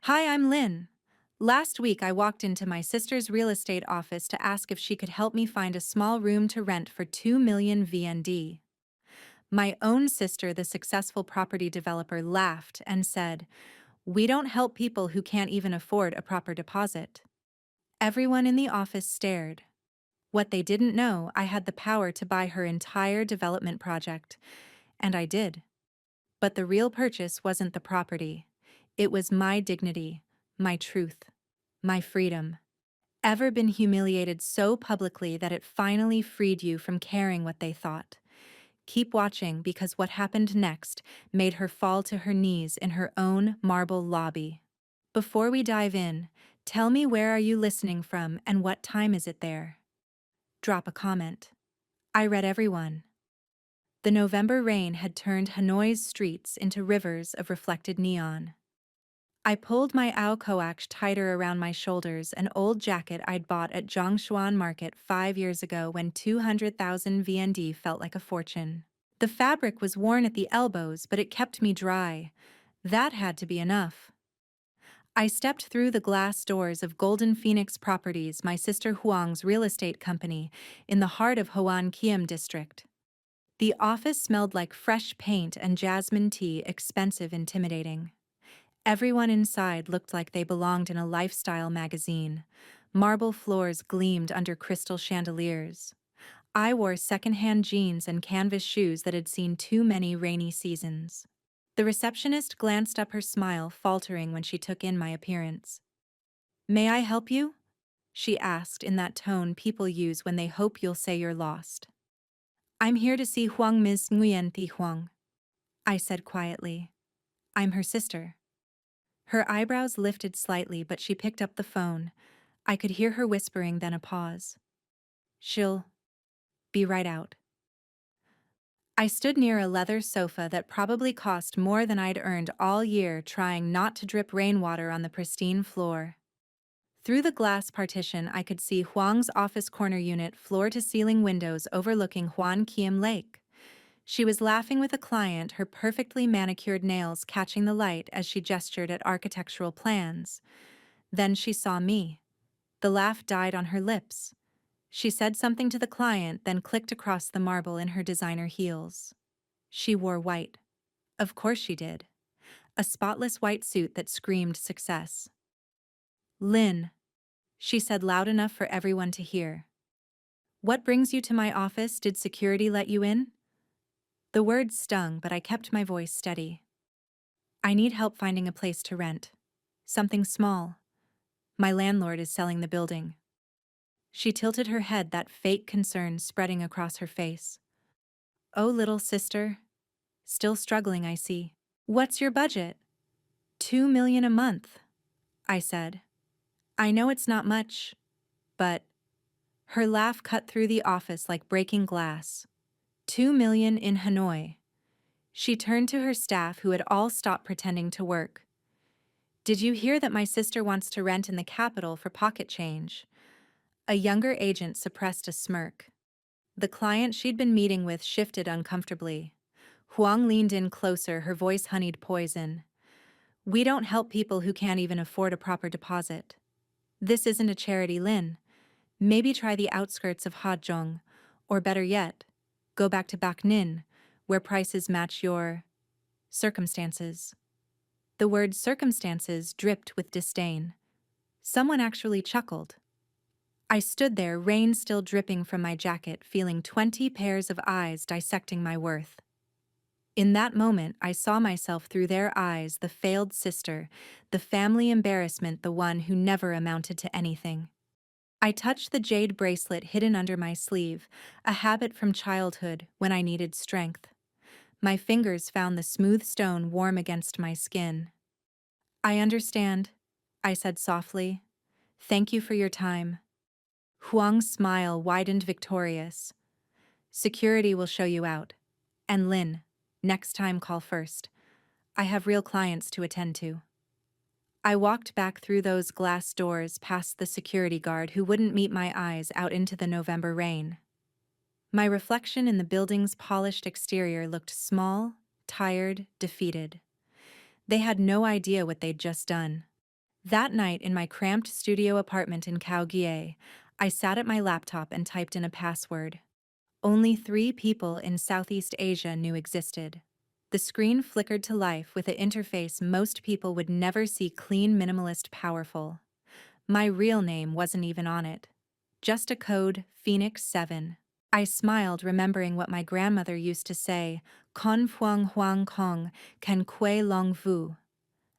Hi, I'm Lynn. Last week I walked into my sister's real estate office to ask if she could help me find a small room to rent for 2 million VND. My own sister, the successful property developer, laughed and said, "We don't help people who can't even afford a proper deposit." Everyone in the office stared. What they didn't know, I had the power to buy her entire development project, and I did. But the real purchase wasn't the property. It was my dignity, my truth, my freedom. Ever been humiliated so publicly that it finally freed you from caring what they thought? Keep watching, because what happened next made her fall to her knees in her own marble lobby. Before we dive in, tell me, where are you listening from and what time is it there? Drop a comment. I read everyone. The November rain had turned Hanoi's streets into rivers of reflected neon. I pulled my ao coax tighter around my shoulders, an old jacket I'd bought at Zhongshuan Market 5 years ago when 200,000 VND felt like a fortune. The fabric was worn at the elbows, but it kept me dry. That had to be enough. I stepped through the glass doors of Golden Phoenix Properties, my sister Huang's real estate company, in the heart of Hoan Kiem district. The office smelled like fresh paint and jasmine tea, expensive, intimidating. Everyone inside looked like they belonged in a lifestyle magazine. Marble floors gleamed under crystal chandeliers. I wore secondhand jeans and canvas shoes that had seen too many rainy seasons. The receptionist glanced up, her smile faltering when she took in my appearance. "May I help you?" she asked in that tone people use when they hope you'll say you're lost. "I'm here to see Huang, Ms. Nguyen Thi Huang," I said quietly. "I'm her sister." Her eyebrows lifted slightly, but she picked up the phone. I could hear her whispering, then a pause. "She'll be right out." I stood near a leather sofa that probably cost more than I'd earned all year, trying not to drip rainwater on the pristine floor. Through the glass partition, I could see Huang's office corner unit, floor-to-ceiling windows overlooking Huan Kiem Lake. She was laughing with a client, her perfectly manicured nails catching the light as she gestured at architectural plans. Then she saw me. The laugh died on her lips. She said something to the client, then clicked across the marble in her designer heels. She wore white. Of course she did. A spotless white suit that screamed success. "Lynn," she said loud enough for everyone to hear. "What brings you to my office? Did security let you in?" The words stung, but I kept my voice steady. "I need help finding a place to rent. Something small. My landlord is selling the building." She tilted her head, that fake concern spreading across her face. "Oh, little sister. Still struggling, I see. What's your budget?" 2 million a month, I said. "I know it's not much, but—" Her laugh cut through the office like breaking glass. 2 million in Hanoi. She turned to her staff, who had all stopped pretending to work. "Did you hear that my sister wants to rent in the capital for pocket change?" A younger agent suppressed a smirk. The client she'd been meeting with shifted uncomfortably. Huang leaned in closer, her voice honeyed poison. "We don't help people who can't even afford a proper deposit. This isn't a charity, Lin. Maybe try the outskirts of Hajong, or better yet, go back to Bac Ninh, where prices match your circumstances." The word circumstances dripped with disdain. Someone actually chuckled. I stood there, rain still dripping from my jacket, feeling 20 pairs of eyes dissecting my worth. In that moment, I saw myself through their eyes, the failed sister, the family embarrassment, the one who never amounted to anything. I touched the jade bracelet hidden under my sleeve, a habit from childhood when I needed strength. My fingers found the smooth stone warm against my skin. "I understand," I said softly. "Thank you for your time." Huang's smile widened, victorious. "Security will show you out. And Lin, next time call first. I have real clients to attend to." I walked back through those glass doors, past the security guard who wouldn't meet my eyes, out into the November rain. My reflection in the building's polished exterior looked small, tired, defeated. They had no idea what they'd just done. That night in my cramped studio apartment in Kaohsiung, I sat at my laptop and typed in a password. Only 3 people in Southeast Asia knew existed. The screen flickered to life with an interface most people would never see clean, minimalist, powerful. My real name wasn't even on it. Just a code, Phoenix 7. I smiled, remembering what my grandmother used to say, Con Phuong Huang Kong, Can Kue Long Vu.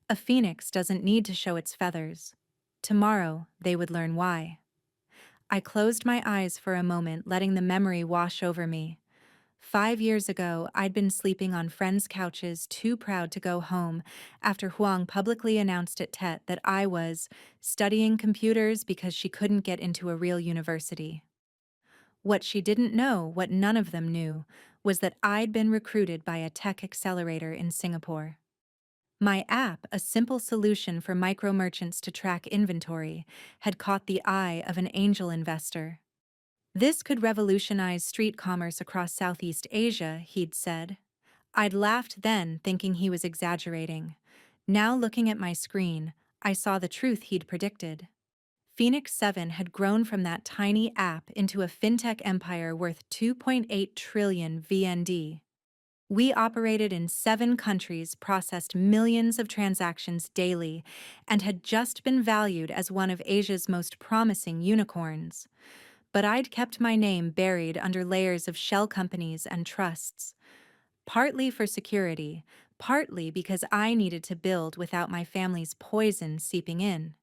A phoenix doesn't need to show its feathers. Tomorrow, they would learn why. I closed my eyes for a moment, letting the memory wash over me. 5 years ago, I'd been sleeping on friends' couches, too proud to go home, after Huang publicly announced at TET that I was studying computers because she couldn't get into a real university. What she didn't know, what none of them knew, was that I'd been recruited by a tech accelerator in Singapore. My app, a simple solution for micro merchants to track inventory, had caught the eye of an angel investor. This could revolutionize street commerce across Southeast Asia, he'd said. I'd laughed then, thinking he was exaggerating. Now, looking at my screen, I saw the truth he'd predicted. Phoenix 7 had grown from that tiny app into a fintech empire worth 2.8 trillion VND. We operated in 7 countries, processed millions of transactions daily, and had just been valued as one of Asia's most promising unicorns. But I'd kept my name buried under layers of shell companies and trusts. Partly for security, partly because I needed to build without my family's poison seeping in.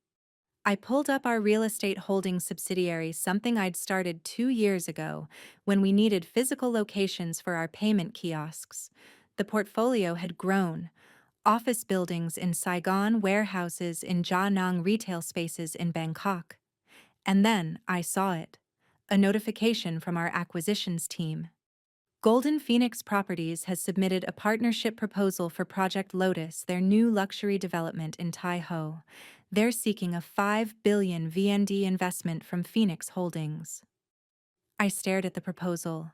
I pulled up our real estate holding subsidiary, something I'd started 2 years ago, when we needed physical locations for our payment kiosks. The portfolio had grown. Office buildings in Saigon, warehouses in Da Nang, retail spaces in Bangkok. And then I saw it. A notification from our acquisitions team. Golden Phoenix Properties has submitted a partnership proposal for Project Lotus, their new luxury development in Tai Ho. They're seeking a 5 billion VND investment from Phoenix Holdings. I stared at the proposal,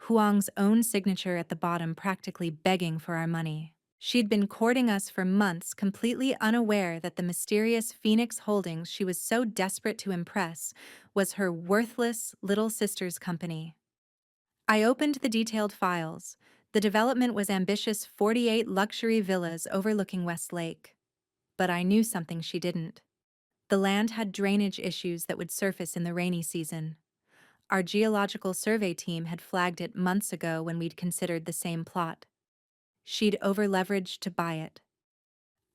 Huang's own signature at the bottom, practically begging for our money. She'd been courting us for months, completely unaware that the mysterious Phoenix Holdings she was so desperate to impress was her worthless little sister's company. I opened the detailed files. The development was ambitious, 48 luxury villas overlooking West Lake. But I knew something she didn't. The land had drainage issues that would surface in the rainy season. Our geological survey team had flagged it months ago when we'd considered the same plot. She'd over-leveraged to buy it.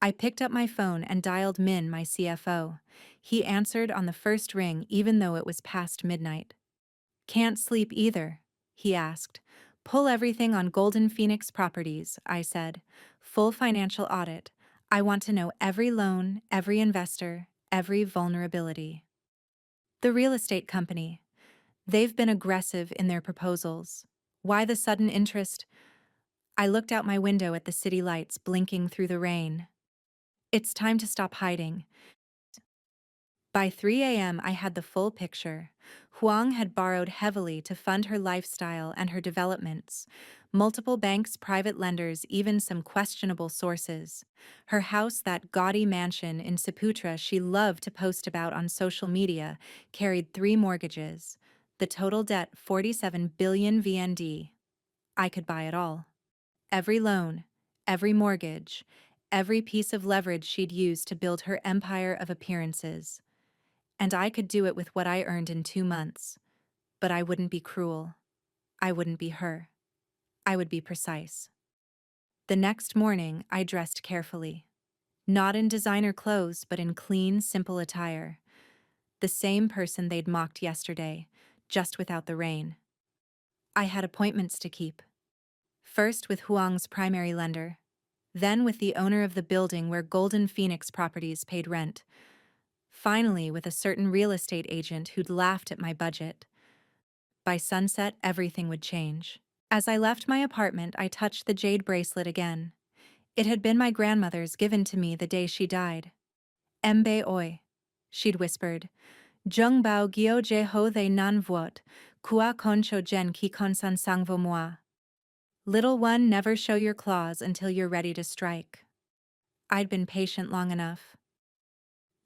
I picked up my phone and dialed Min, my CFO. He answered on the first ring, even though it was past midnight. Can't sleep either, he asked. Pull everything on Golden Phoenix Properties, I said. Full financial audit. I want to know every loan, every investor, every vulnerability. The real estate company. They've been aggressive in their proposals. Why the sudden interest? I looked out my window at the city lights blinking through the rain. It's time to stop hiding. By 3 a.m., I had the full picture. Huang had borrowed heavily to fund her lifestyle and her developments. Multiple banks, private lenders, even some questionable sources. Her house, that gaudy mansion in Saputra she loved to post about on social media, carried 3 mortgages. The total debt, 47 billion VND. I could buy it all. Every loan, every mortgage, every piece of leverage she'd used to build her empire of appearances. And I could do it with what I earned in 2 months. But I wouldn't be cruel. I wouldn't be her. I would be precise. The next morning, I dressed carefully. Not in designer clothes, but in clean, simple attire. The same person they'd mocked yesterday, just without the rain. I had appointments to keep. First with Huang's primary lender, then with the owner of the building where Golden Phoenix Properties paid rent. Finally, with a certain real estate agent who'd laughed at my budget. By sunset, everything would change. As I left my apartment, I touched the jade bracelet again. It had been my grandmother's, given to me the day she died. Mbe oi, she'd whispered. Jung bao gyo je ho they nan vuot, kua koncho jen ki konsan sangvo moi. Little one, never show your claws until you're ready to strike. I'd been patient long enough.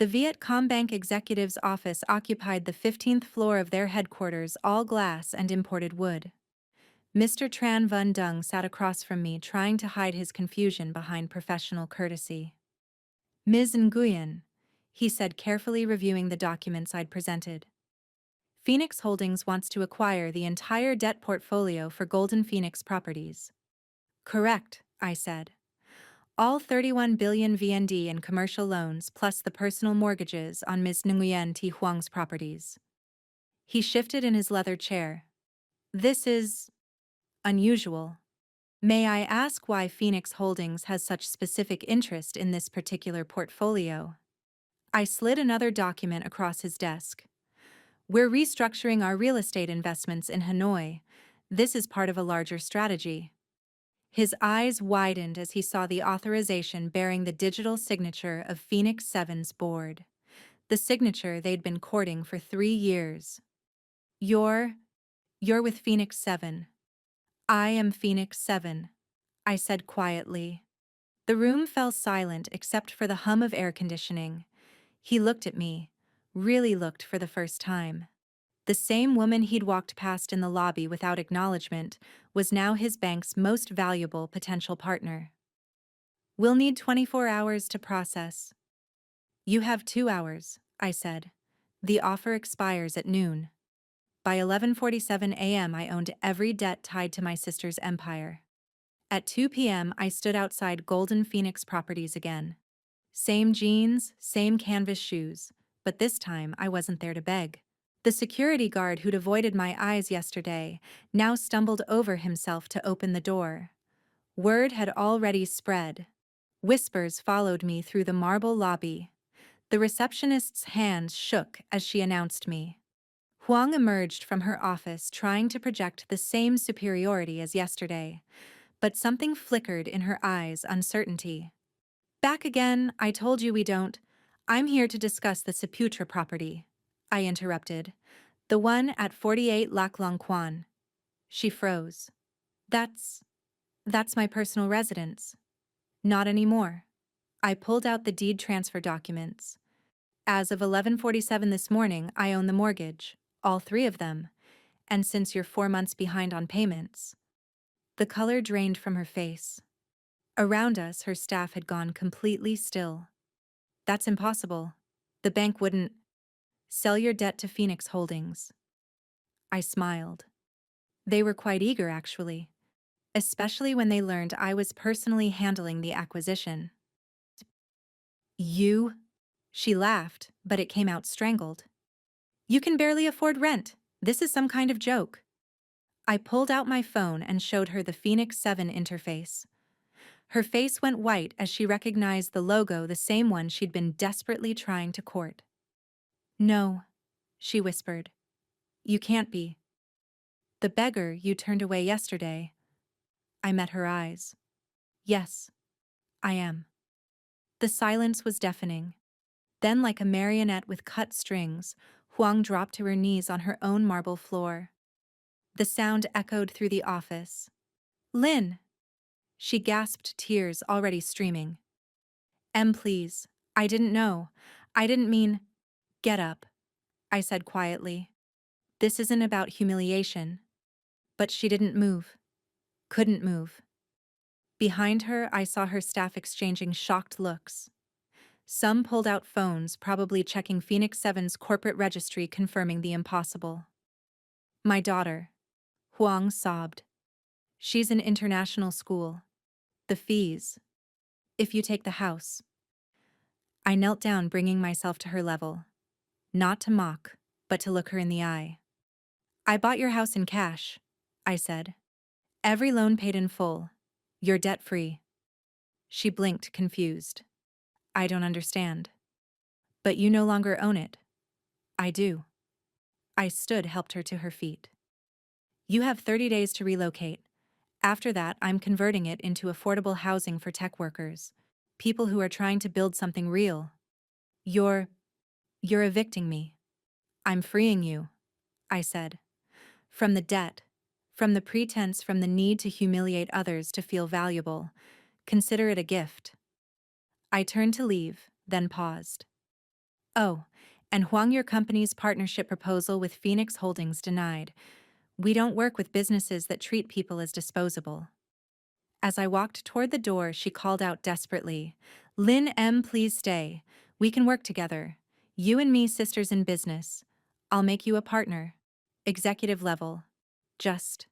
The Vietcombank executive's office occupied the 15th floor of their headquarters, all glass and imported wood. Mr. Tran Vun Dung sat across from me, trying to hide his confusion behind professional courtesy. "Ms. Nguyen," he said, carefully reviewing the documents I'd presented. "Phoenix Holdings wants to acquire the entire debt portfolio for Golden Phoenix Properties." "Correct," I said. "All 31 billion VND in commercial loans plus the personal mortgages on Ms. Nguyen Thi Huang's properties." He shifted in his leather chair. "This is unusual. May I ask why Phoenix Holdings has such specific interest in this particular portfolio?" I slid another document across his desk. "We're restructuring our real estate investments in Hanoi. This is part of a larger strategy." His eyes widened as he saw the authorization bearing the digital signature of Phoenix 7's board. The signature they'd been courting for 3 years. You're with Phoenix 7. "I am Phoenix 7, I said quietly. The room fell silent except for the hum of air conditioning. He looked at me, really looked for the first time. The same woman he'd walked past in the lobby without acknowledgement was now his bank's most valuable potential partner. "We'll need 24 hours to process." "You have 2 hours," I said. "The offer expires at noon." By 11:47 a.m. I owned every debt tied to my sister's empire. At 2 p.m. I stood outside Golden Phoenix Properties again. Same jeans, same canvas shoes, but this time I wasn't there to beg. The security guard who'd avoided my eyes yesterday now stumbled over himself to open the door. Word had already spread. Whispers followed me through the marble lobby. The receptionist's hands shook as she announced me. Huang emerged from her office trying to project the same superiority as yesterday, but something flickered in her eyes, uncertainty. "Back again, I told you we don't. I'm here to discuss the Saputra property," I interrupted. "The one at 48 Lac Long Quan." She froze. That's my personal residence." "Not anymore." I pulled out the deed transfer documents. "As of 11:47 this morning, I own the mortgage, all 3 of them, and since you're 4 months behind on payments." The color drained from her face. Around us, her staff had gone completely still. "That's impossible. The bank wouldn't." "Sell your debt to Phoenix Holdings." I smiled. They were quite eager, actually, especially when they learned I was personally handling the acquisition. "You?" She laughed, but it came out strangled. "You can barely afford rent. This is some kind of joke." I pulled out my phone and showed her the Phoenix 7 interface. Her face went white as she recognized the logo, the same one she'd been desperately trying to court. "No," she whispered. "You can't be. The beggar you turned away yesterday." I met her eyes. "Yes, I am." The silence was deafening. Then, like a marionette with cut strings, Huang dropped to her knees on her own marble floor. The sound echoed through the office. "Lin!" She gasped, tears already streaming. Please. I didn't know. I didn't mean—" "Get up," I said quietly. "This isn't about humiliation." But she didn't move. Couldn't move. Behind her, I saw her staff exchanging shocked looks. Some pulled out phones, probably checking Phoenix 7's corporate registry, confirming the impossible. "My daughter," Huang sobbed. "She's in international school. The fees. If you take the house." I knelt down, bringing myself to her level. Not to mock, but to look her in the eye. "I bought your house in cash," I said. "Every loan paid in full. You're debt-free." She blinked, confused. "I don't understand." "But you no longer own it." "I do." I stood, helped her to her feet. "You have 30 days to relocate. After that, I'm converting it into affordable housing for tech workers, people who are trying to build something real." You're evicting me." "I'm freeing you," I said. "From the debt, from the pretense, from the need to humiliate others to feel valuable. Consider it a gift." I turned to leave, then paused. Oh, and Huang, your company's partnership proposal with Phoenix Holdings denied. We don't work with businesses that treat people as disposable. As I walked toward the door, she called out desperately, Lynn M., please stay. We can work together. You and me, sisters in business. I'll make you a partner. Executive level. Just,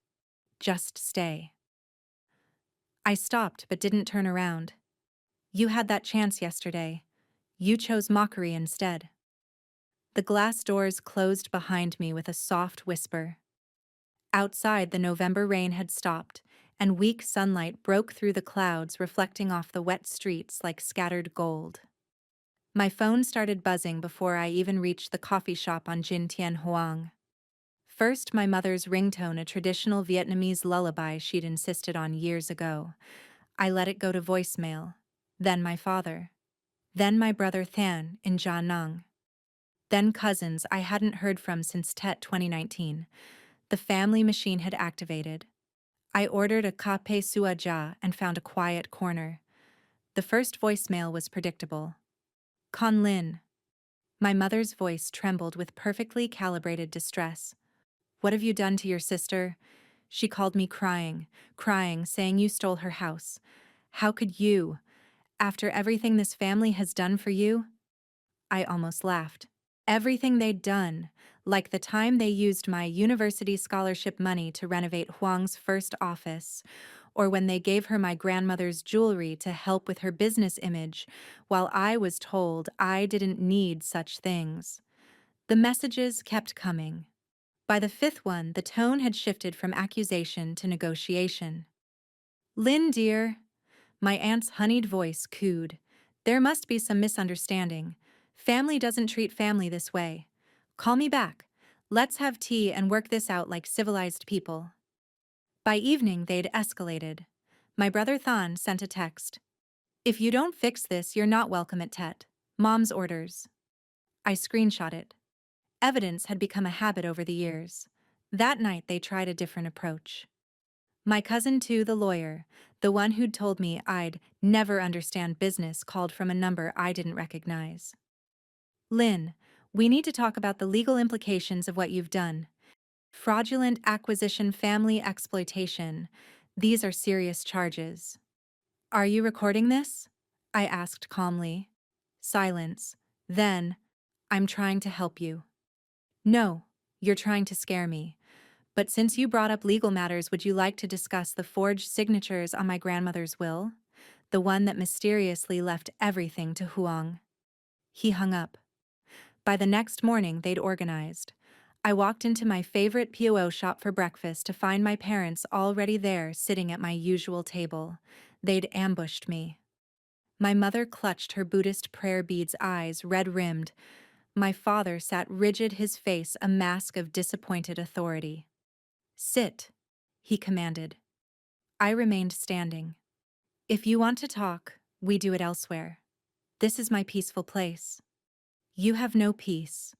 just stay. I stopped but didn't turn around. You had that chance yesterday. You chose mockery instead. The glass doors closed behind me with a soft whisper. Outside, the November rain had stopped, and weak sunlight broke through the clouds, reflecting off the wet streets like scattered gold. My phone started buzzing before I even reached the coffee shop on Jin Tien Huang. First, my mother's ringtone, a traditional Vietnamese lullaby she'd insisted on years ago. I let it go to voicemail. Then my father. Then my brother Than in Gia Nang. Then cousins I hadn't heard from since Tet 2019. The family machine had activated. I ordered a cape sua ja and found a quiet corner. The first voicemail was predictable. Con Lin. My mother's voice trembled with perfectly calibrated distress. What have you done to your sister? She called me crying, saying you stole her house. How could you? After everything this family has done for you? I almost laughed. Everything they'd done, like the time they used my university scholarship money to renovate Huang's first office, or when they gave her my grandmother's jewelry to help with her business image, while I was told I didn't need such things. The messages kept coming. By the fifth one, the tone had shifted from accusation to negotiation. Lynn, dear, my aunt's honeyed voice cooed. There must be some misunderstanding. Family doesn't treat family this way. Call me back. Let's have tea and work this out like civilized people. By evening, they'd escalated. My brother Than sent a text. If you don't fix this, you're not welcome at Tet. Mom's orders. I screenshot it. Evidence had become a habit over the years. That night, they tried a different approach. My cousin, too, the lawyer, the one who'd told me I'd never understand business, called from a number I didn't recognize. Lynn, we need to talk about the legal implications of what you've done. Fraudulent acquisition, family exploitation. These are serious charges. Are you recording this? I asked calmly. Silence. Then, I'm trying to help you. No, you're trying to scare me. But since you brought up legal matters, would you like to discuss the forged signatures on my grandmother's will? The one that mysteriously left everything to Huang. He hung up. By the next morning, they'd organized. I walked into my favorite POO shop for breakfast to find my parents already there, sitting at my usual table. They'd ambushed me. My mother clutched her Buddhist prayer beads, eyes red-rimmed. My father sat rigid, his face a mask of disappointed authority. Sit, he commanded. I remained standing. If you want to talk, we do it elsewhere. This is my peaceful place. You have no peace.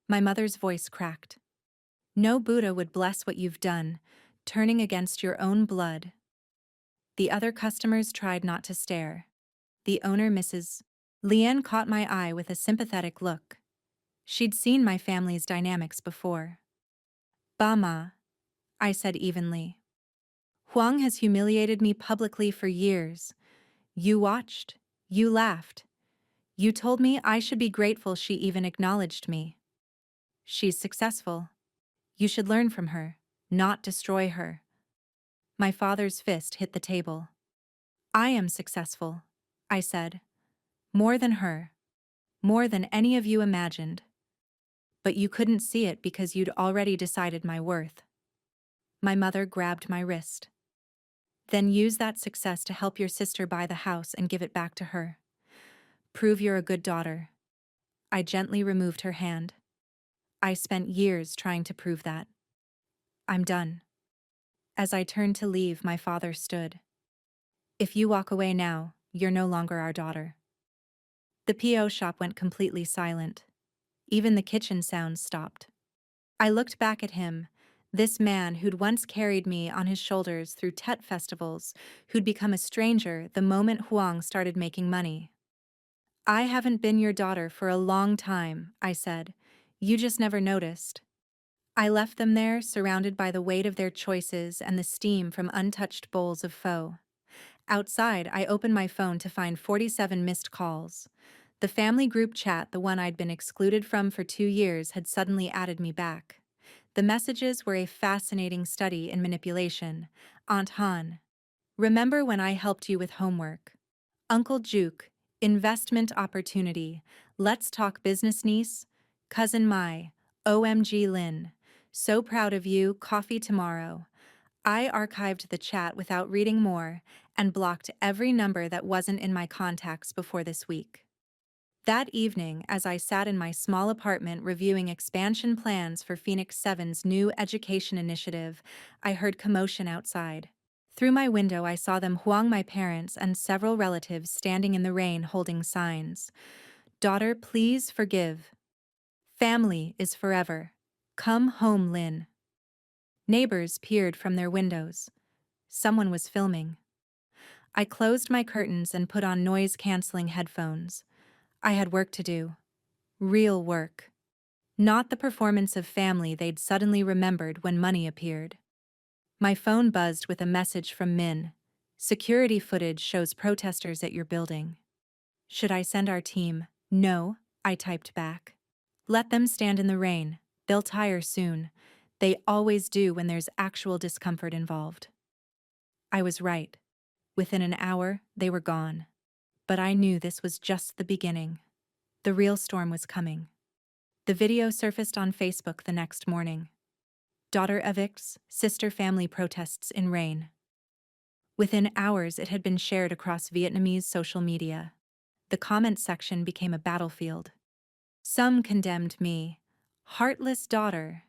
My mother's voice cracked. No Buddha would bless what you've done, turning against your own blood. The other customers tried not to stare. The owner, Mrs. Lian, caught my eye with a sympathetic look. She'd seen my family's dynamics before. Ba Ma, I said evenly. Huang has humiliated me publicly for years. You watched. You laughed. You told me I should be grateful she even acknowledged me. She's successful. You should learn from her, not destroy her. My father's fist hit the table. I am successful, I said. More than her. More than any of you imagined. But you couldn't see it because you'd already decided my worth. My mother grabbed my wrist. Then use that success to help your sister buy the house and give it back to her. Prove you're a good daughter. I gently removed her hand. I spent years trying to prove that. I'm done. As I turned to leave, my father stood. If you walk away now, you're no longer our daughter. The PO shop went completely silent. Even the kitchen sounds stopped. I looked back at him, this man who'd once carried me on his shoulders through Tet festivals, who'd become a stranger the moment Huang started making money. I haven't been your daughter for a long time, I said. You just never noticed. I left them there, surrounded by the weight of their choices and the steam from untouched bowls of pho. Outside, I opened my phone to find 47 missed calls. The family group chat, the one I'd been excluded from for 2 years, had suddenly added me back. The messages were a fascinating study in manipulation. Aunt Han, remember when I helped you with homework? Uncle Juke, investment opportunity. Let's talk business, niece. Cousin Mai, OMG Lynn. So proud of you, coffee tomorrow. I archived the chat without reading more and blocked every number that wasn't in my contacts before this week. That evening, as I sat in my small apartment reviewing expansion plans for Phoenix 7's new education initiative, I heard commotion outside. Through my window, I saw them Huang, my parents, and several relatives standing in the rain holding signs. Daughter, please forgive. Family is forever. Come home, Lynn. Neighbors peered from their windows. Someone was filming. I closed my curtains and put on noise-canceling headphones. I had work to do. Real work. Not the performance of family they'd suddenly remembered when money appeared. My phone buzzed with a message from Min. Security footage shows protesters at your building. Should I send our team? No, I typed back. Let them stand in the rain. They'll tire soon. They always do when there's actual discomfort involved. I was right. Within an hour, they were gone. But I knew this was just the beginning. The real storm was coming. The video surfaced on Facebook the next morning. Daughter evicts, sister family protests in rain. Within hours, it had been shared across Vietnamese social media. The comment section became a battlefield. Some condemned me. Heartless daughter.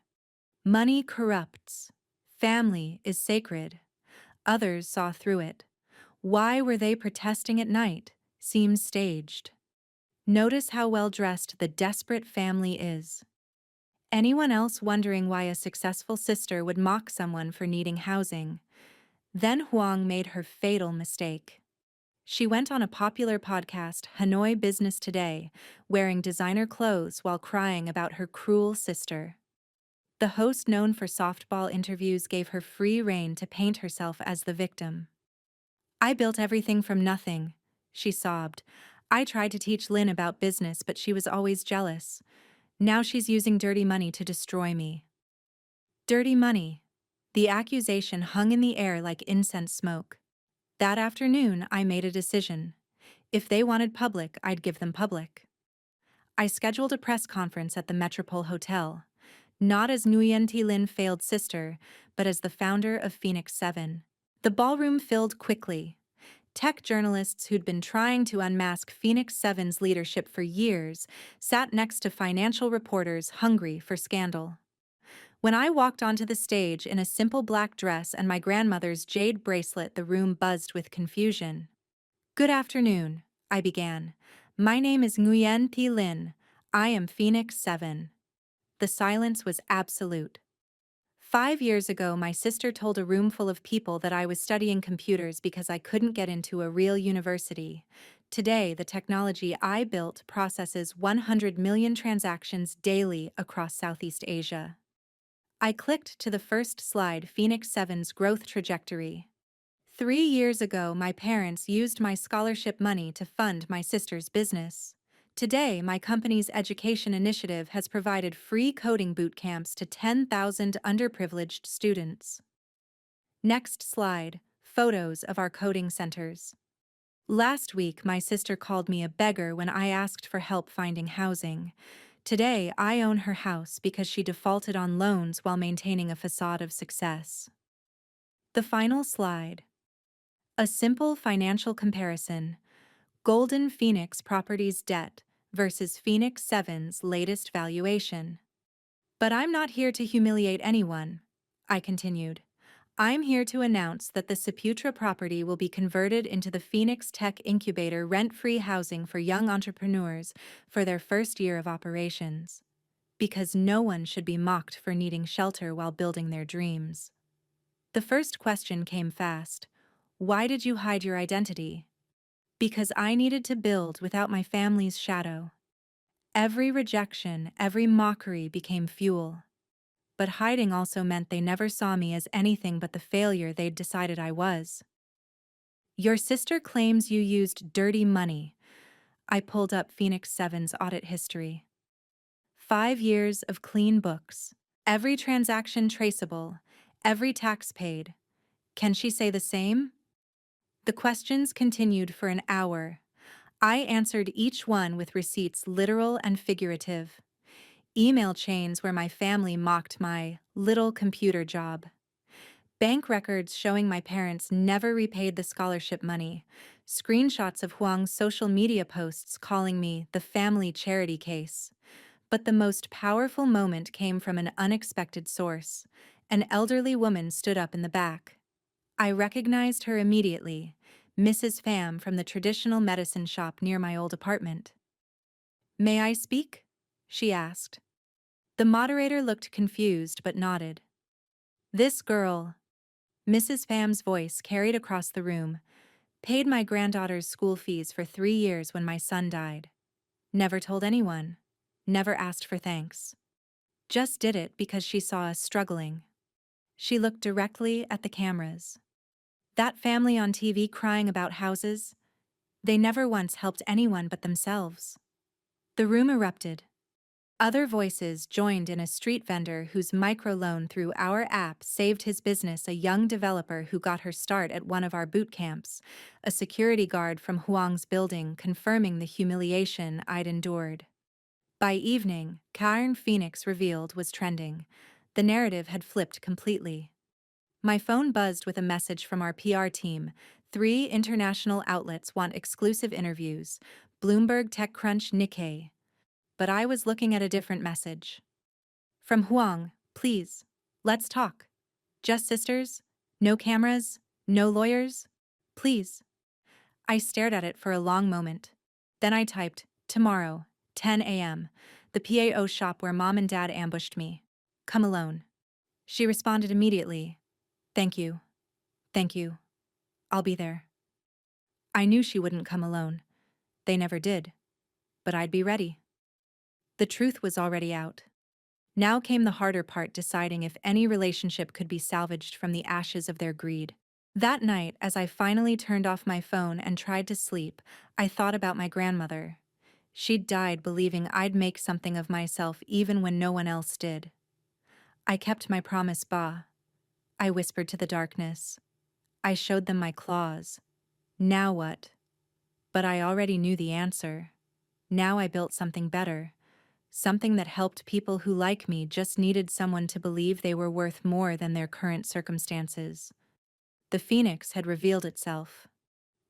Money corrupts. Family is sacred. Others saw through it. Why were they protesting at night? Seems staged. Notice how well-dressed the desperate family is. Anyone else wondering why a successful sister would mock someone for needing housing? Then Huang made her fatal mistake. She went on a popular podcast, Hanoi Business Today, wearing designer clothes while crying about her cruel sister. The host, known for softball interviews, gave her free rein to paint herself as the victim. I built everything from nothing, she sobbed. I tried to teach Lynn about business, but she was always jealous. Now she's using dirty money to destroy me. Dirty money. The accusation hung in the air like incense smoke. That afternoon, I made a decision. If they wanted public, I'd give them public. I scheduled a press conference at the Metropole Hotel, not as Nguyen Thi Linh failed sister, but as the founder of Phoenix 7. The ballroom filled quickly. Tech journalists who'd been trying to unmask Phoenix 7's leadership for years sat next to financial reporters hungry for scandal. When I walked onto the stage in a simple black dress and my grandmother's jade bracelet, the room buzzed with confusion. Good afternoon, I began. My name is Nguyen Thi Linh. I am Phoenix 7. The silence was absolute. 5 years ago, my sister told a room full of people that I was studying computers because I couldn't get into a real university. Today, the technology I built processes 100 million transactions daily across Southeast Asia. I clicked to the first slide, Phoenix 7's growth trajectory. 3 years ago, my parents used my scholarship money to fund my sister's business. Today, my company's education initiative has provided free coding boot camps to 10,000 underprivileged students. Next slide, photos of our coding centers. Last week, my sister called me a beggar when I asked for help finding housing. Today, I own her house because she defaulted on loans while maintaining a facade of success. The final slide. A simple financial comparison. Golden Phoenix Properties debt versus Phoenix 7's latest valuation. But I'm not here to humiliate anyone, I continued. I'm here to announce that the Saputra property will be converted into the Phoenix Tech Incubator, rent-free housing for young entrepreneurs for their first year of operations. Because no one should be mocked for needing shelter while building their dreams. The first question came fast. Why did you hide your identity? Because I needed to build without my family's shadow. Every rejection, every mockery became fuel. But hiding also meant they never saw me as anything but the failure they'd decided I was. Your sister claims you used dirty money. I pulled up Phoenix 7's audit history. 5 years of clean books. Every transaction traceable. Every tax paid. Can she say the same? The questions continued for an hour. I answered each one with receipts literal and figurative. Email chains where my family mocked my little computer job. Bank records showing my parents never repaid the scholarship money. Screenshots of Huang's social media posts calling me the family charity case. But the most powerful moment came from an unexpected source. An elderly woman stood up in the back. I recognized her immediately, Mrs. Pham from the traditional medicine shop near my old apartment. "May I speak?" she asked. The moderator looked confused but nodded. "This girl," Mrs. Pham's voice carried across the room, "paid my granddaughter's school fees for 3 years when my son died. Never told anyone. Never asked for thanks. Just did it because she saw us struggling." She looked directly at the cameras. That family on TV crying about houses, they never once helped anyone but themselves. The room erupted. Other voices joined in. A street vendor whose microloan through our app saved his business, a young developer who got her start at one of our boot camps, a security guard from Huang's building confirming the humiliation I'd endured. By evening, Cairn Phoenix revealed was trending. The narrative had flipped completely. My phone buzzed with a message from our PR team. 3 international outlets want exclusive interviews: Bloomberg, TechCrunch, Nikkei. But I was looking at a different message. "From Huang, please. Let's talk. Just sisters? No cameras? No lawyers? Please." I stared at it for a long moment. Then I typed, "Tomorrow, 10 a.m., the PAO shop where Mom and Dad ambushed me. Come alone." She responded immediately, "Thank you. Thank you. I'll be there." I knew she wouldn't come alone. They never did. But I'd be ready. The truth was already out. Now came the harder part, deciding if any relationship could be salvaged from the ashes of their greed. That night, as I finally turned off my phone and tried to sleep, I thought about my grandmother. She'd died believing I'd make something of myself even when no one else did. I kept my promise, Ba. I whispered to the darkness. I showed them my claws. Now what? But I already knew the answer. Now I built something better. Something that helped people who, like me, just needed someone to believe they were worth more than their current circumstances. The phoenix had revealed itself.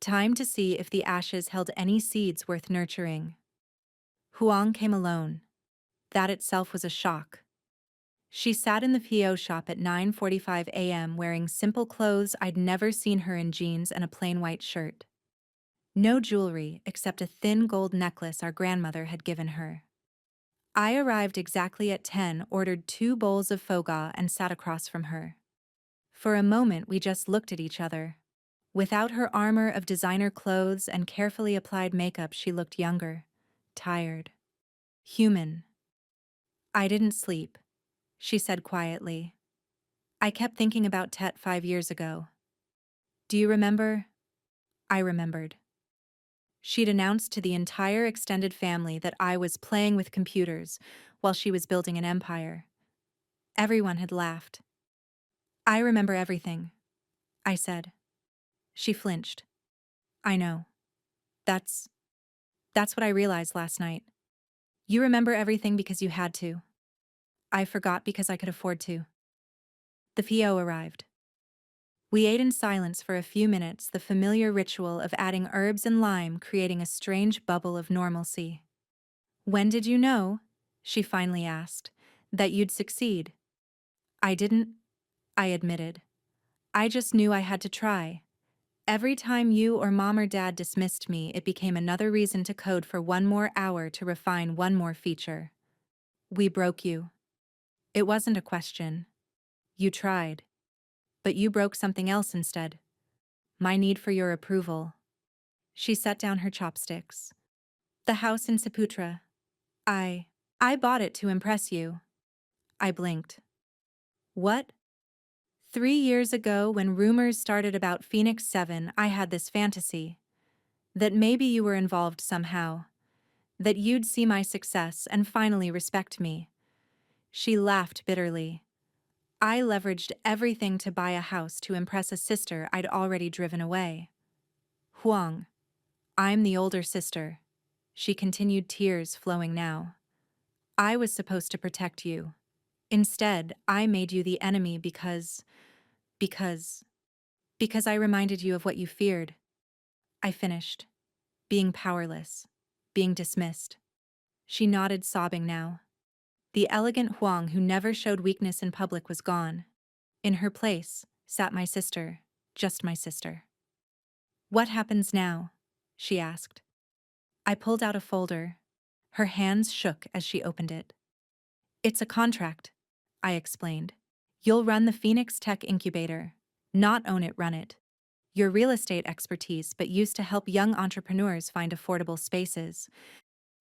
Time to see if the ashes held any seeds worth nurturing. Huang came alone. That itself was a shock. She sat in the PO shop at 9:45 a.m. wearing simple clothes. I'd never seen her in, jeans and a plain white shirt. No jewelry except a thin gold necklace our grandmother had given her. I arrived exactly at 10, ordered 2 bowls of foie and sat across from her. For a moment we just looked at each other. Without her armor of designer clothes and carefully applied makeup, she looked younger, tired, human. "I didn't sleep," she said quietly. "I kept thinking about Tet 5 years ago. Do you remember?" I remembered. She'd announced to the entire extended family that I was playing with computers while she was building an empire. Everyone had laughed. "I remember everything," I said. She flinched. "I know. That's what I realized last night. You remember everything because you had to. I forgot because I could afford to." The PO arrived. We ate in silence for a few minutes, the familiar ritual of adding herbs and lime creating a strange bubble of normalcy. "When did you know," she finally asked, "that you'd succeed?" "I didn't," I admitted. "I just knew I had to try. Every time you or Mom or Dad dismissed me, it became another reason to code for 1 more hour to refine 1 more feature. We broke you. It wasn't a question. You tried. But you broke something else instead. My need for your approval." She set down her chopsticks. The house in Saputra. I. I bought it to impress you. I blinked. What? 3 years ago, when rumors started about Phoenix 7, I had this fantasy. That maybe you were involved somehow. That you'd see my success and finally respect me. She laughed bitterly. I leveraged everything to buy a house to impress a sister I'd already driven away. Huang. I'm the older sister. She continued, tears flowing now. I was supposed to protect you. Instead, I made you the enemy because I reminded you of what you feared. I finished. Being powerless. Being dismissed. She nodded, sobbing now. The elegant Huang who never showed weakness in public was gone. In her place sat my sister, just my sister. What happens now? She asked. I pulled out a folder. Her hands shook as she opened it. It's a contract, I explained. You'll run the Phoenix Tech Incubator, not own it, run it. Your real estate expertise, but used to help young entrepreneurs find affordable spaces.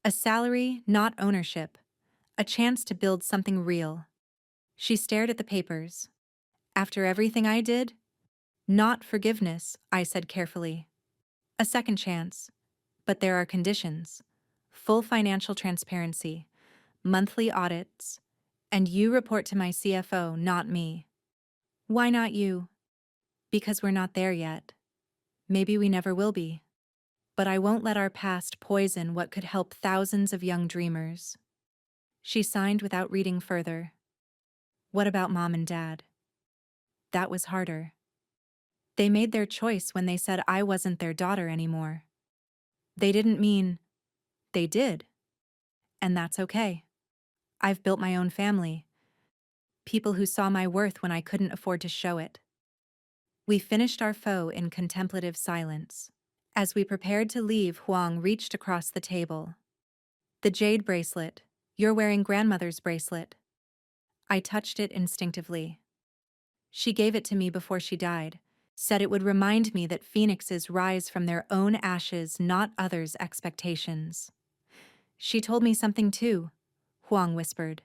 A salary, not ownership. A chance to build something real. She stared at the papers. After everything I did? Not forgiveness, I said carefully. A second chance. But there are conditions. Full financial transparency. Monthly audits. And you report to my CFO, not me. Why not you? Because we're not there yet. Maybe we never will be. But I won't let our past poison what could help thousands of young dreamers. She signed without reading further. What about Mom and Dad? That was harder. They made their choice when they said I wasn't their daughter anymore. They didn't mean. They did. And that's okay. I've built my own family. People who saw my worth when I couldn't afford to show it. We finished our pho in contemplative silence. As we prepared to leave, Huang reached across the table. The jade bracelet. You're wearing grandmother's bracelet. I touched it instinctively. She gave it to me before she died, said it would remind me that phoenixes rise from their own ashes, not others' expectations. She told me something too, Huang whispered,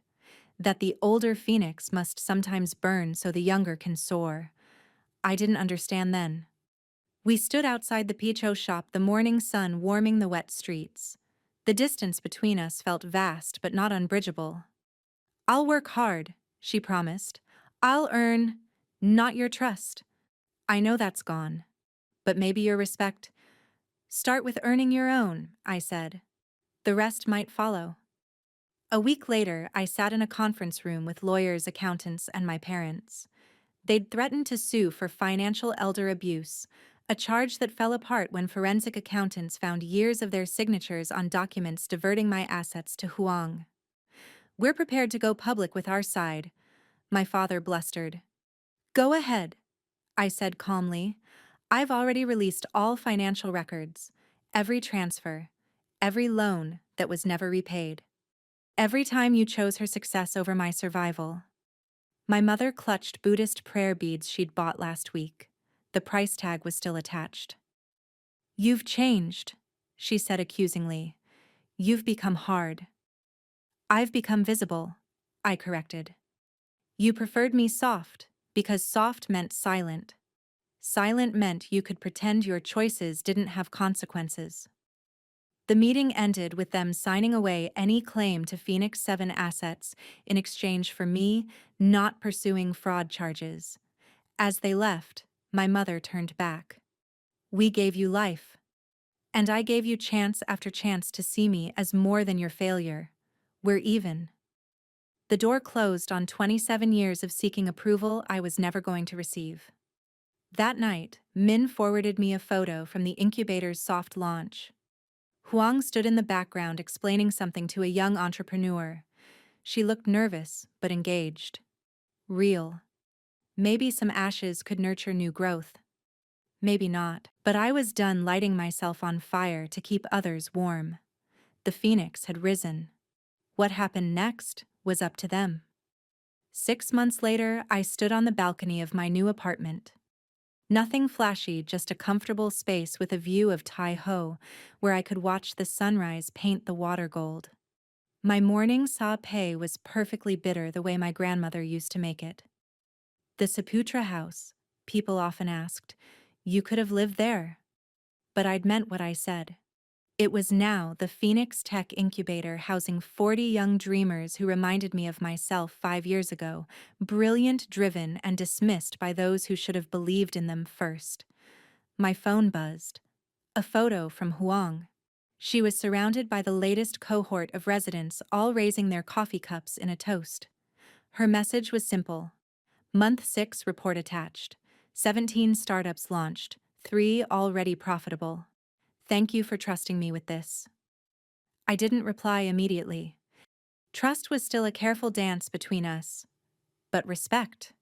that the older phoenix must sometimes burn so the younger can soar. I didn't understand then. We stood outside the Picho shop, the morning sun warming the wet streets. The distance between us felt vast but not unbridgeable. I'll work hard, she promised. I'll earn, not your trust. I know that's gone. But maybe your respect. Start with earning your own, I said. The rest might follow. A week later, I sat in a conference room with lawyers, accountants, and my parents. They'd threatened to sue for financial elder abuse, a charge that fell apart when forensic accountants found years of their signatures on documents diverting my assets to Huang. We're prepared to go public with our side, my father blustered. Go ahead, I said calmly. I've already released all financial records, every transfer, every loan that was never repaid. Every time you chose her success over my survival. My mother clutched Buddhist prayer beads she'd bought last week. The price tag was still attached. You've changed, she said accusingly. You've become hard. I've become visible, I corrected. You preferred me soft, because soft meant silent. Silent meant you could pretend your choices didn't have consequences. The meeting ended with them signing away any claim to Phoenix 7 assets in exchange for me not pursuing fraud charges. As they left, my mother turned back. We gave you life. And I gave you chance after chance to see me as more than your failure. We're even. The door closed on 27 years of seeking approval I was never going to receive. That night, Min forwarded me a photo from the incubator's soft launch. Huang stood in the background explaining something to a young entrepreneur. She looked nervous, but engaged. Real. Maybe some ashes could nurture new growth. Maybe not, but I was done lighting myself on fire to keep others warm. The phoenix had risen. What happened next was up to them. 6 months later, I stood on the balcony of my new apartment. Nothing flashy, just a comfortable space with a view of Tai Ho, where I could watch the sunrise paint the water gold. My morning sa pei was perfectly bitter the way my grandmother used to make it. The Saputra house, people often asked, you could have lived there. But I'd meant what I said. It was now the Phoenix Tech Incubator housing 40 young dreamers who reminded me of myself 5 years ago, brilliant, driven, and dismissed by those who should have believed in them first. My phone buzzed. A photo from Huang. She was surrounded by the latest cohort of residents, all raising their coffee cups in a toast. Her message was simple. Month 6 report attached. 17 startups launched, 3 already profitable. Thank you for trusting me with this. I didn't reply immediately. Trust was still a careful dance between us. But respect,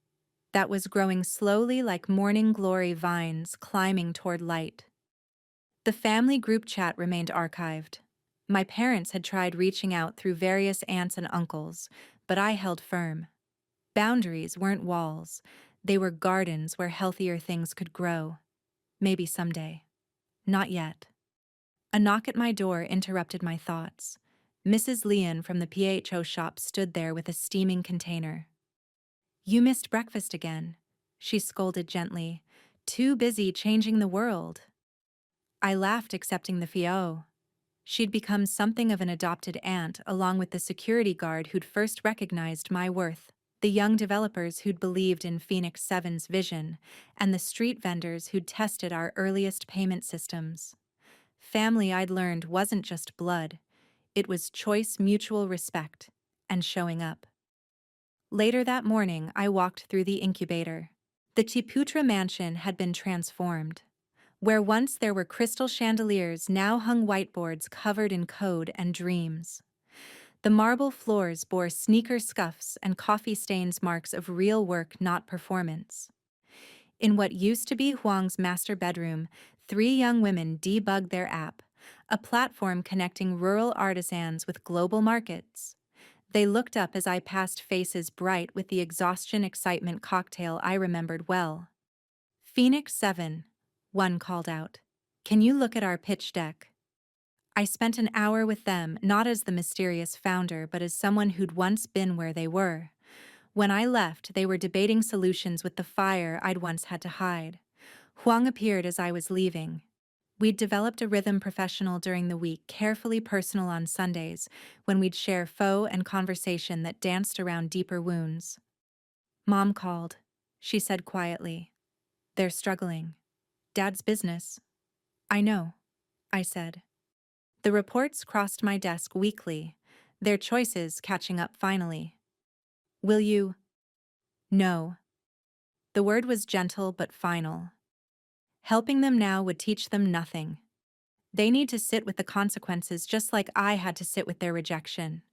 that was growing slowly like morning glory vines climbing toward light. The family group chat remained archived. My parents had tried reaching out through various aunts and uncles, but I held firm. Boundaries weren't walls. They were gardens where healthier things could grow. Maybe someday. Not yet. A knock at my door interrupted my thoughts. Mrs. Leon from the PHO shop stood there with a steaming container. You missed breakfast again, she scolded gently. Too busy changing the world. I laughed, accepting the fiao. She'd become something of an adopted aunt, along with the security guard who'd first recognized my worth, the young developers who'd believed in Phoenix 7's vision, and the street vendors who'd tested our earliest payment systems. Family, I'd learned, wasn't just blood. It was choice, mutual respect, and showing up. Later that morning, I walked through the incubator. The Chiputra mansion had been transformed. Where once there were crystal chandeliers, now hung whiteboards covered in code and dreams. The marble floors bore sneaker scuffs and coffee stains, marks of real work, not performance. In what used to be Huang's master bedroom, 3 young women debugged their app, a platform connecting rural artisans with global markets. They looked up as I passed, faces bright with the exhaustion excitement cocktail I remembered well. Phoenix 7, one called out. Can you look at our pitch deck? I spent an hour with them, not as the mysterious founder, but as someone who'd once been where they were. When I left, they were debating solutions with the fire I'd once had to hide. Huang appeared as I was leaving. We'd developed a rhythm, professional during the week, carefully personal on Sundays, when we'd share pho and conversation that danced around deeper wounds. Mom called, she said quietly. They're struggling. Dad's business. I know, I said. The reports crossed my desk weekly, their choices catching up finally. Will you? No. The word was gentle but final. Helping them now would teach them nothing. They need to sit with the consequences just like I had to sit with their rejection.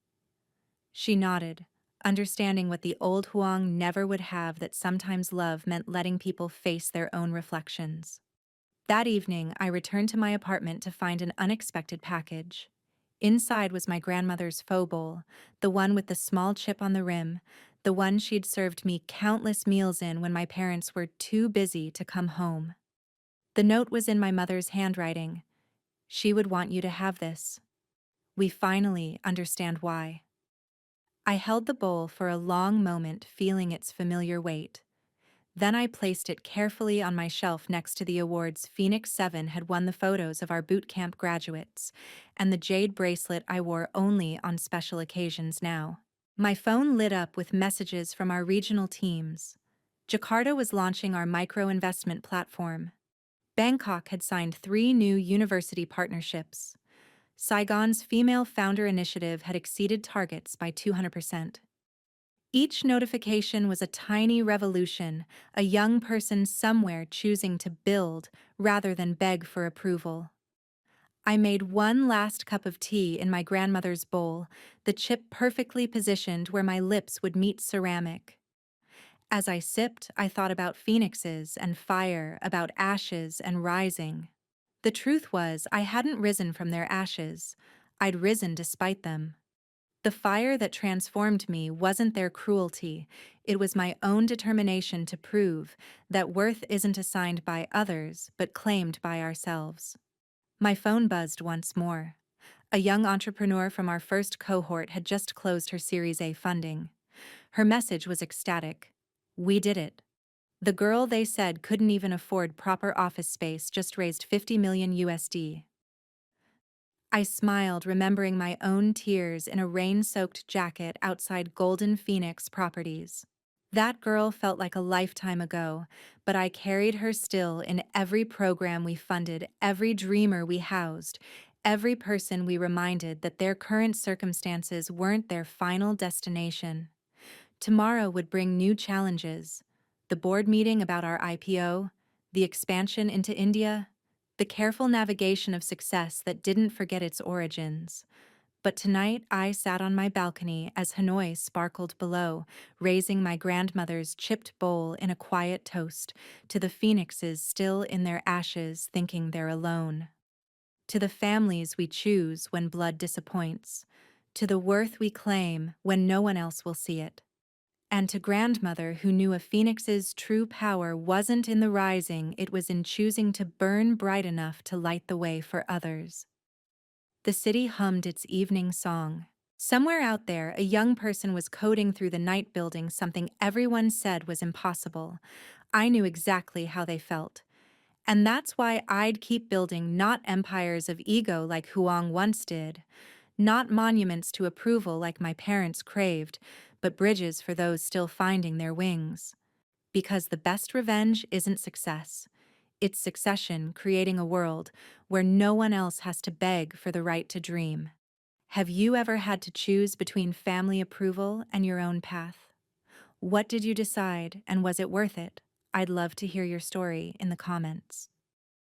She nodded, understanding what the old Huang never would have, that sometimes love meant letting people face their own reflections. That evening, I returned to my apartment to find an unexpected package. Inside was my grandmother's pho bowl, the one with the small chip on the rim, the one she'd served me countless meals in when my parents were too busy to come home. The note was in my mother's handwriting. She would want you to have this. We finally understand why. I held the bowl for a long moment, feeling its familiar weight. Then I placed it carefully on my shelf next to the awards Phoenix 7 had won, the photos of our boot camp graduates, and the jade bracelet I wore only on special occasions now. My phone lit up with messages from our regional teams. Jakarta was launching our micro-investment platform. Bangkok had signed 3 new university partnerships. Saigon's Female Founder Initiative had exceeded targets by 200%. Each notification was a tiny revolution, a young person somewhere choosing to build rather than beg for approval. I made one last cup of tea in my grandmother's bowl, the chip perfectly positioned where my lips would meet ceramic. As I sipped, I thought about phoenixes and fire, about ashes and rising. The truth was, I hadn't risen from their ashes. I'd risen despite them. The fire that transformed me wasn't their cruelty, it was my own determination to prove that worth isn't assigned by others but claimed by ourselves. My phone buzzed once more. A young entrepreneur from our first cohort had just closed her Series A funding. Her message was ecstatic. We did it. The girl they said couldn't even afford proper office space just raised 50 million USD. I smiled, remembering my own tears in a rain-soaked jacket outside Golden Phoenix Properties. That girl felt like a lifetime ago, but I carried her still in every program we funded, every dreamer we housed, every person we reminded that their current circumstances weren't their final destination. Tomorrow would bring new challenges. The board meeting about our IPO, the expansion into India, the careful navigation of success that didn't forget its origins. But tonight I sat on my balcony as Hanoi sparkled below, raising my grandmother's chipped bowl in a quiet toast to the phoenixes still in their ashes thinking they're alone. To the families we choose when blood disappoints. To the worth we claim when no one else will see it. And to grandmother who knew a phoenix's true power wasn't in the rising, it was in choosing to burn bright enough to light the way for others. The city hummed its evening song. Somewhere out there, a young person was coding through the night building something everyone said was impossible. I knew exactly how they felt. And that's why I'd keep building not empires of ego like Huang once did, not monuments to approval like my parents craved, but bridges for those still finding their wings. Because the best revenge isn't success. It's succession, creating a world where no one else has to beg for the right to dream. Have you ever had to choose between family approval and your own path? What did you decide, and was it worth it? I'd love to hear your story in the comments.